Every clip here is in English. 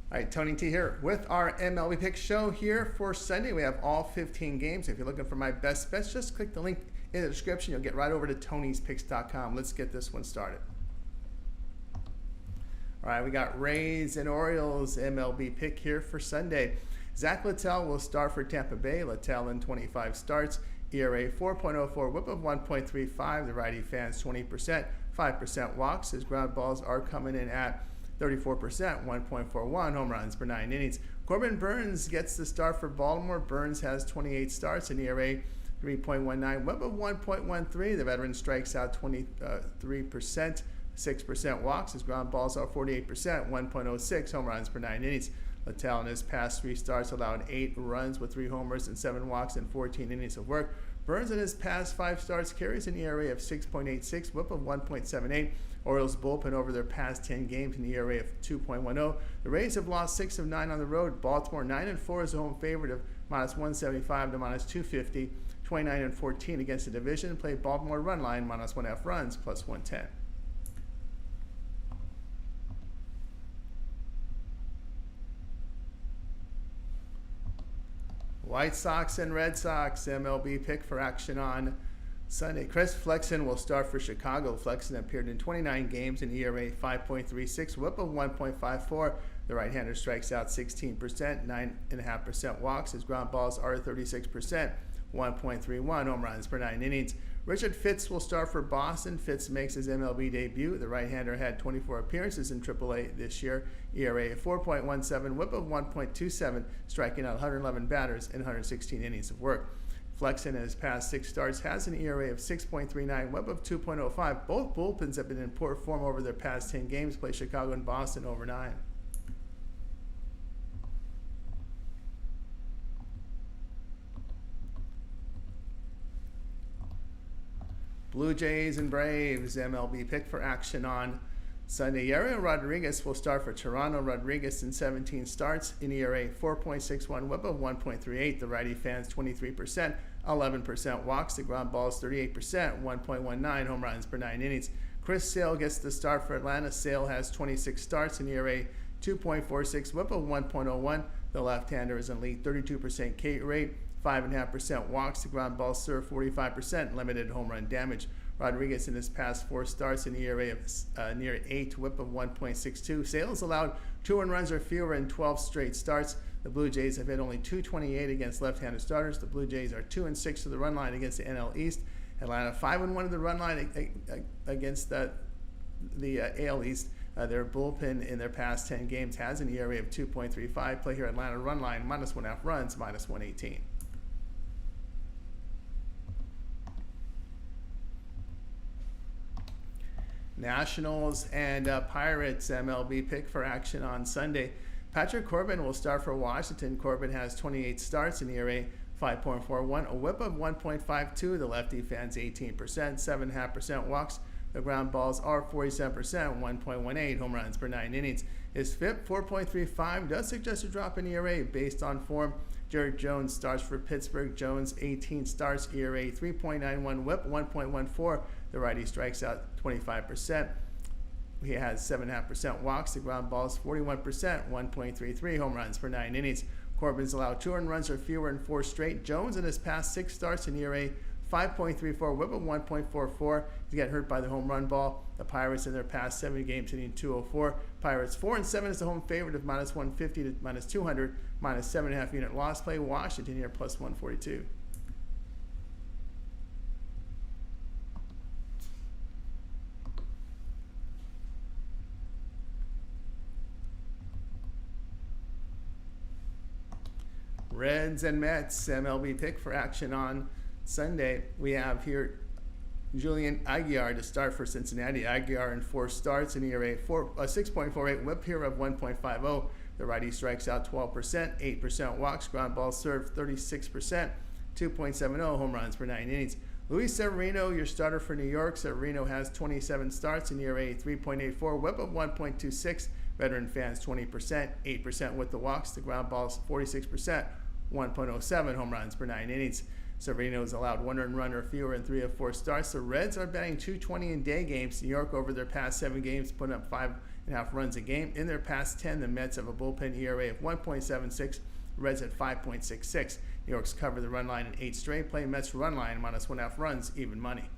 All right, Tony T here with our MLB Pick Show here for Sunday. We have all 15 games. If you're looking for my best bets, just click the link in the description. You'll get right over to Tony'sPicks.com. Let's get this one started. All right, we got Rays and Orioles MLB pick here for Sunday. Zach Littell will start for Tampa Bay. Littell in 25 starts. ERA 4.04, whip of 1.35. The righty fans 20%, 5% walks. His ground balls are coming in at 34%, 1.41 home runs per 9 innings. Corbin Burnes gets the start for Baltimore. Burnes has 28 starts, an ERA 3.19, whip of 1.13. The veteran strikes out 23%, 6% walks. His ground balls are 48%, 1.06 home runs per 9 innings. Littell in his past 3 starts allowed 8 runs with 3 homers and 7 walks and 14 innings of work. Burnes in his past 5 starts carries an ERA of 6.86, whip of 1.78. Orioles bullpen over their past 10 games, an ERA of 2.10. The Rays have lost 6 of 9 on the road. Baltimore 9-4 is a home favorite of -175 to -250. 29-14 against the division. Play Baltimore run line -1.5 runs +110. White Sox and Red Sox MLB pick for action on Sunday. Chris Flexen will start for Chicago. Flexen appeared in 29 games in ERA 5.36, whip of 1.54. The right-hander strikes out 16%, 9.5% walks. His ground balls are 36%, 1.31 home runs per 9 innings. Richard Fitz will start for Boston. Fitz makes his MLB debut. The right-hander had 24 appearances in AAA this year. ERA 4.17, whip of 1.27, striking out 111 batters in 116 innings of work. Flexen in his past 6 starts has an ERA of 6.39, whip of 2.05. Both bullpens have been in poor form over their past 10 games. Play Chicago and Boston over 9. Blue Jays and Braves MLB pick for action on Sunday. Yariel Rodriguez will start for Toronto. Rodriguez in 17 starts, in ERA 4.61, whip of 1.38. The righty fans 23%, 11% walks. The ground balls 38%, 1.19 home runs per 9 innings. Chris Sale gets the start for Atlanta. Sale has 26 starts, in ERA 2.46, whip of 1.01. The left-hander is in lead, 32% K rate, 5.5% walks. The ground balls serve 45%, limited home run damage. Rodriguez in his past 4 starts, an ERA of near 8, whip of 1.62. Sales allowed 2 runs or fewer in 12 straight starts. The Blue Jays have hit only .228 against left-handed starters. The Blue Jays are 2-6 to the run line against the NL East. Atlanta 5-1 to the run line against the AL East. Their bullpen in their past 10 games has an ERA of 2.35. Play here Atlanta run line -1.5 runs, -118. Nationals and Pirates MLB pick for action on Sunday. Patrick Corbin will start for Washington. Corbin has 28 starts, in ERA 5.41, a whip of 1.52. The lefty fans 18%, 7.5% walks. The ground balls are 47%, 1.18 home runs per 9 innings. His FIP 4.35 does suggest a drop in ERA based on form. Jared Jones starts for Pittsburgh. Jones 18 starts, ERA 3.91, whip 1.14. The righty strikes out 25%. He has 7.5% walks. The ground balls 41%, 1.33 home runs per 9 innings. Corbin's allowed 2 runs or fewer in 4 straight. Jones in his past 6 starts, in ERA 5.34, whip of 1.44. He's got hurt by the home run ball. The Pirates in their past 7 games hitting .204. Pirates 4-7 is the home favorite of -150 to -200, -7.5 unit loss. Play Washington here +142. Reds and Mets MLB pick for action on Sunday. We have here Julian Aguilar to start for Cincinnati. Aguilar in 4 starts, an ERA 6.48, whip here of 1.50. The righty strikes out 12%, 8% walks. Ground balls served 36%, 2.70 home runs per 9 innings. Luis Severino, your starter for New York. Severino has 27 starts, an ERA 3.84, whip of 1.26. Veteran fans 20%, 8% with the walks. The ground balls 46%, 1.07 home runs per 9 innings. Severino's allowed 1 earned run or fewer in 3 of 4 starts. The Reds are batting .220 in day games. New York, over their past 7 games, putting up 5.5 runs a game. In their past 10, the Mets have a bullpen ERA of 1.76. Reds at 5.66. New York's covered the run line in 8 straight. Play Mets run line -1.5 runs, even money.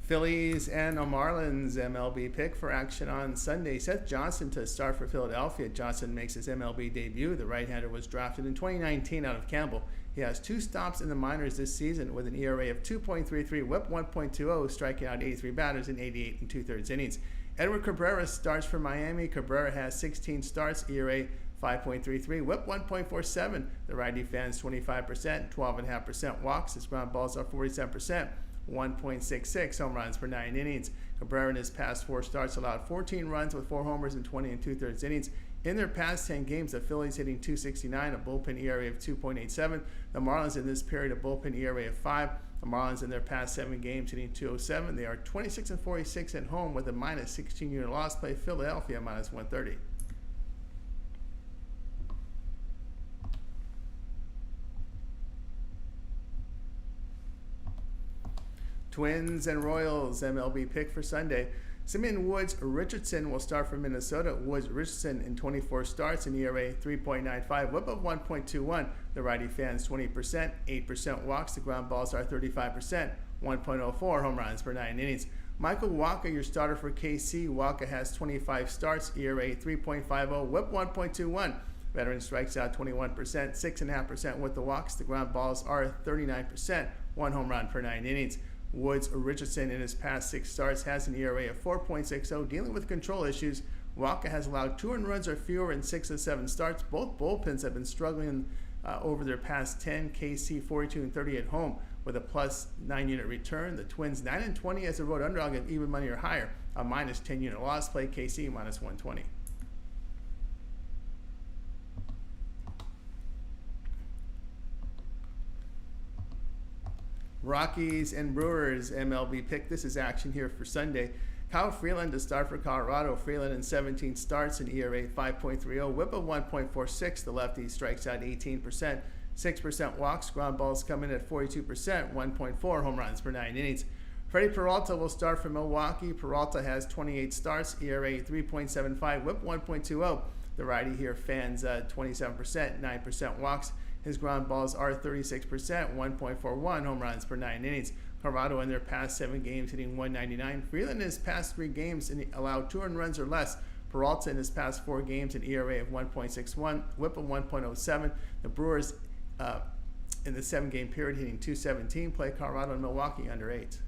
Phillies and a Marlins MLB pick for action on Sunday. Seth Johnson to start for Philadelphia. Johnson makes his MLB debut. The right-hander was drafted in 2019 out of Campbell. He has 2 stops in the minors this season with an ERA of 2.33, WHIP 1.20, striking out 83 batters in 88 2/3 innings. Edward Cabrera starts for Miami. Cabrera has 16 starts, ERA 5.33, WHIP 1.47. The righty fans 25%, 12.5% walks. His ground balls are 47%. 1.66 home runs per 9 innings. Cabrera in his past 4 starts allowed 14 runs with 4 homers in 20 2/3 innings. In their past 10 games, the Phillies hitting .269, a bullpen ERA of 2.87. The Marlins in this period, a bullpen ERA of 5. The Marlins in their past 7 games hitting .207. They are 26-46 at home with a -16 unit loss. Play Philadelphia -130. Twins and Royals MLB pick for Sunday. Simeon Woods Richardson will start for Minnesota. Woods Richardson in 24 starts, an ERA 3.95, WHIP of 1.21. The righty fans 20%, 8% walks. The ground balls are 35%, 1.04 home runs per 9 innings. Michael Wacha, your starter for KC. Wacha has 25 starts, ERA 3.50, WHIP 1.21. Veteran strikes out 21%, 6.5% with the walks. The ground balls are 39%, 1 home run per 9 innings. Woods Richardson in his past 6 starts has an ERA of 4.60, dealing with control issues. Wacha has allowed 2 earned runs or fewer in 6 of 7 starts. Both bullpens have been struggling over their past 10. KC 42-30 at home with a +9 unit return. The Twins 9-20 as a road underdog at even money or higher. A -10 unit loss. Play KC -120. Rockies and Brewers MLB pick. This is action here for Sunday. Kyle Freeland to start for Colorado. Freeland in 17 starts, an ERA 5.30, WHIP of 1.46. The lefty strikes out 18%, 6% walks. Ground balls come in at 42%, 1.4 home runs per 9 innings. Freddie Peralta will start for Milwaukee. Peralta has 28 starts, ERA 3.75, WHIP 1.20. The righty here fans 27%, 9% walks. His ground balls are 36%, 1.41 home runs per 9 innings. Colorado in their past 7 games hitting .199. Freeland in his past 3 games allowed 2 earned runs or less. Peralta in his past 4 games an ERA of 1.61, WHIP of 1.07. The Brewers in the 7-game period hitting .217. Play Colorado and Milwaukee under 8.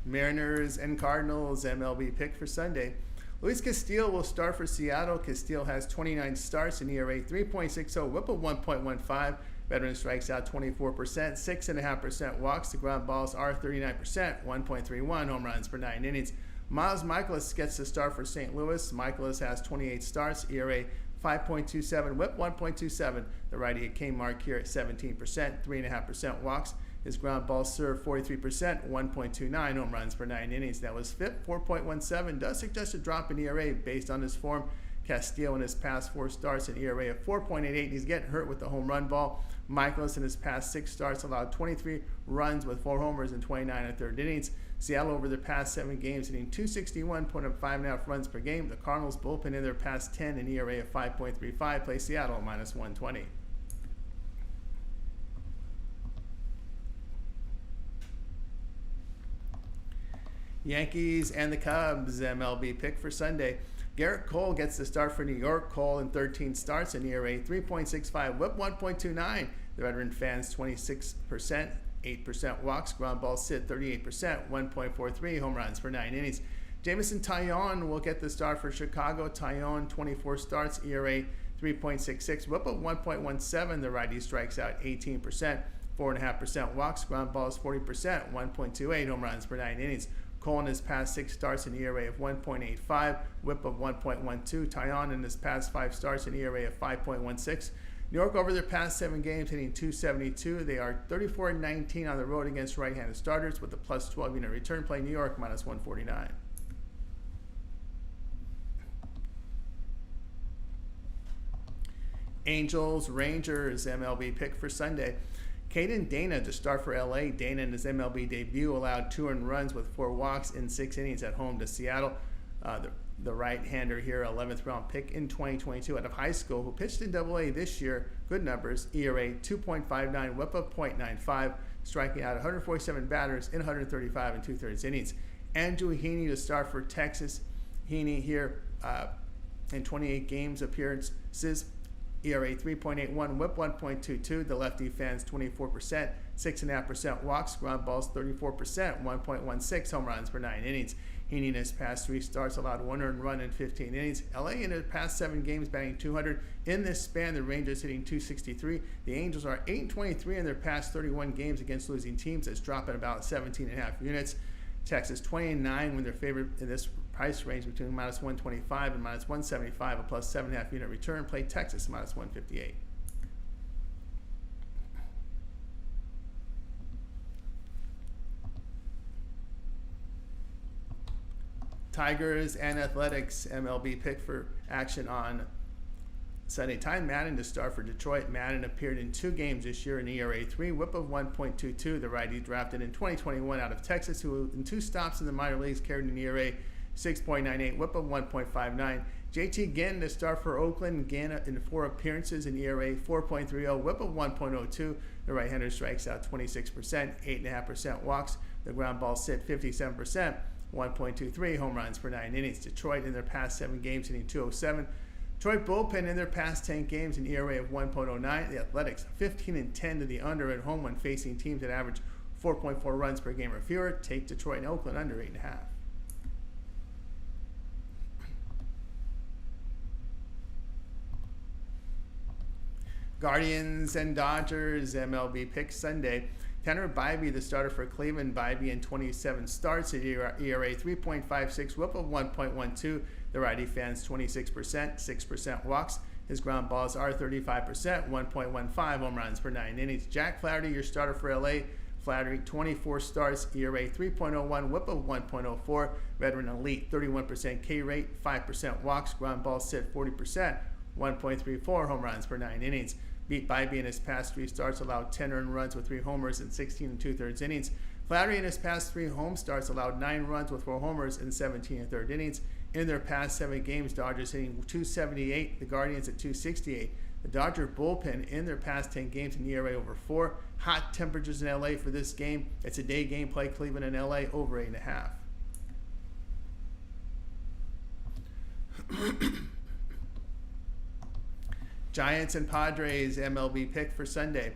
Mariners and Cardinals MLB pick for Sunday. Luis Castillo will start for Seattle. Castillo has 29 starts, an ERA 3.60, WHIP of 1.15. Veteran strikes out 24%, 6.5% walks. The ground balls are 39%, 1.31 home runs per 9 innings. Miles Michaelis gets the start for St. Louis. Michaelis has 28 starts, ERA 5.27, WHIP 1.27. The righty at Kmart here at 17%, 3.5% walks. His ground balls serve 43%, 1.29 home runs per 9 innings. That was FIP 4.17. Does suggest a drop in ERA based on his form. Castillo in his past 4 starts an ERA of 4.88. He's getting hurt with the home run ball. Michaelis in his past 6 starts allowed 23 runs with 4 homers in 29 1/3 innings. Seattle over their past 7 games hitting .261, putting up 5.5 runs per game. The Cardinals bullpen in their past 10 an ERA of 5.35. Play Seattle -120. Yankees and the Cubs MLB pick for Sunday. Garrett Cole gets the start for New York. Cole in 13 starts, an ERA 3.65, WHIP 1.29. The veteran fans 26%, 8% walks. Ground balls sit 38%, 1.43 home runs per 9 innings. Jameson Taillon will get the start for Chicago. Taillon 24 starts, ERA 3.66, WHIP of 1.17. The righty strikes out 18%, 4.5% walks, ground balls 40%, 1.28 home runs per 9 innings. Cole in his past 6 starts, an ERA of 1.85, whip of 1.12. Tyon in his past 5 starts, an ERA of 5.16. New York over their past 7 games hitting .272. They are 34-19 on the road against right-handed starters with a plus 12 unit return play. New York minus 149. Angels, Rangers, MLB pick for Sunday. Caden Dana to start for LA. Dana in his MLB debut allowed 2 earned runs with 4 walks in 6 innings at home to Seattle. The right-hander here, 11th round pick in 2022 out of high school, who pitched in AA this year. Good numbers, ERA 2.59, whip of .95, striking out 147 batters in 135 and 2/3 innings. Andrew Heaney to start for Texas. Heaney here in 28 games appearances, ERA 3.81, whip 1.22. The lefty fans 24%, 6.5% walks, ground balls 34%, 1.16 home runs per 9 innings. Heaney in his past 3 starts allowed 1 earned run in 15 innings. LA in their past 7 games batting .200. In this span, the Rangers hitting .263. The Angels are 8-23 in their past 31 games against losing teams. That's dropping about 17.5 units. Texas 20-9 when they're favored in this price range between minus 125 and minus 175, a plus 7.5 unit return. Play Texas minus 158. Tigers and Athletics MLB pick for action on Sunday. Ty Madden to start for Detroit. Madden appeared in 2 games this year, an ERA 3, whip of 1.22. The righty drafted in 2021 out of Texas, who in 2 stops in the minor leagues carried an ERA 6.98, whip of 1.59. JT Ginn to start for Oakland. Ginn in 4 appearances, an ERA 4.30, whip of 1.02. The right-hander strikes out 26%, 8.5% walks. The ground ball sit 57%. 1.23 home runs per 9 innings. Detroit in their past 7 games hitting .207. Detroit bullpen in their past 10 games an ERA of 1.09. The Athletics 15-10 to the under at home when facing teams that average 4.4 runs per game or fewer. Take Detroit and Oakland under 8.5. Guardians and Dodgers MLB pick Sunday. Tanner Bybee, the starter for Cleveland. Bybee in 27 starts, at ERA 3.56, whip of 1.12. The righty fans 26%, 6% walks. His ground balls are 35%, 1.15 home runs per 9 innings. Jack Flaherty, your starter for LA. Flaherty 24 starts, ERA 3.01, whip of 1.04. Veteran elite, 31% K rate, 5% walks. Ground balls sit 40%, 1.34 home runs per 9 innings. Beat Bybee in his past 3 starts allowed 10 earned runs with 3 homers in 16 2/3 innings. Flaherty in his past 3 home starts allowed 9 runs with 4 homers in 17 1/3 innings. In their past 7 games, Dodgers hitting .278, the Guardians at .268. The Dodger bullpen in their past 10 games an ERA over 4. Hot temperatures in LA for this game. It's a day game. Play Cleveland and LA over 8.5. Giants and Padres MLB pick for Sunday.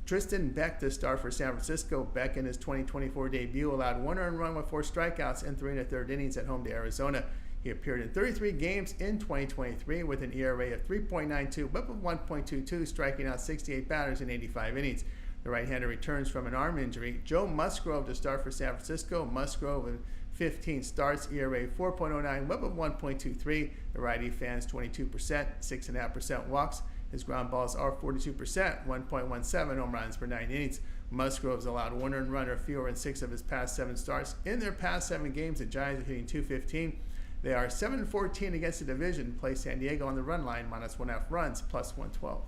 Tristan Beck to start for San Francisco. Beck in his 2024 debut allowed 1 earned run with 4 strikeouts in 3 1/3 innings at home to Arizona. He appeared in 33 games in 2023 with an ERA of 3.92, whip of 1.22, striking out 68 batters in 85 innings. The right-hander returns from an arm injury. Joe Musgrove to start for San Francisco. Musgrove in 15 starts, ERA 4.09, whip of 1.23. The righty fans 22%, 6.5% walks. His ground balls are 42%, 1.17 home runs per 9 innings. Musgrove's allowed 1 earned run or fewer in 6 of his past 7 starts. In their past 7 games, the Giants are hitting .215. They are 7-14 against the division. Play San Diego on the run line, minus 1.5 runs, plus 112.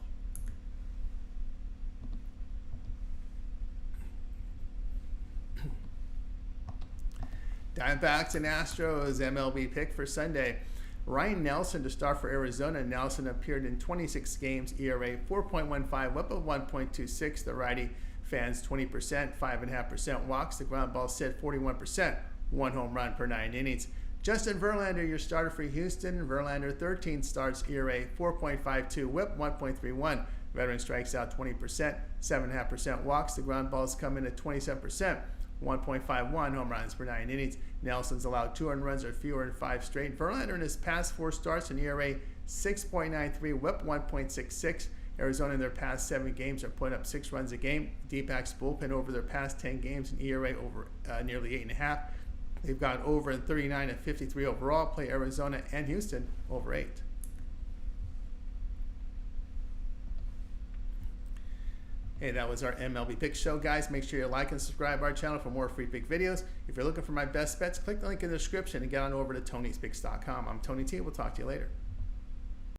Diamondbacks and Astros MLB pick for Sunday. Ryan Nelson to start for Arizona. Nelson appeared in 26 games, ERA 4.15, whip of 1.26. The righty fans 20%, 5.5% walks. The ground ball sit 41%, 1 home run per 9 innings. Justin Verlander, your starter for Houston. Verlander 13 starts, ERA 4.52, whip 1.31. Veteran strikes out 20%, 7.5% walks. The ground balls come in at 27%. 1.51 home runs per 9 innings. Nelson's allowed 2 earned runs or fewer in 5 straight. Verlander in his past 4 starts an ERA 6.93, whip 1.66. Arizona in their past 7 games are putting up 6 runs a game. D-backs bullpen over their past 10 games, an ERA over nearly 8.5. They've gone over in 39 and 53 overall. Play Arizona and Houston over 8. Hey, that was our MLB Pick Show, guys. Make sure you like and subscribe our channel for more free pick videos. If you're looking for my best bets, click the link in the description and get on over to Tony'sPicks.com. I'm Tony T. We'll talk to you later.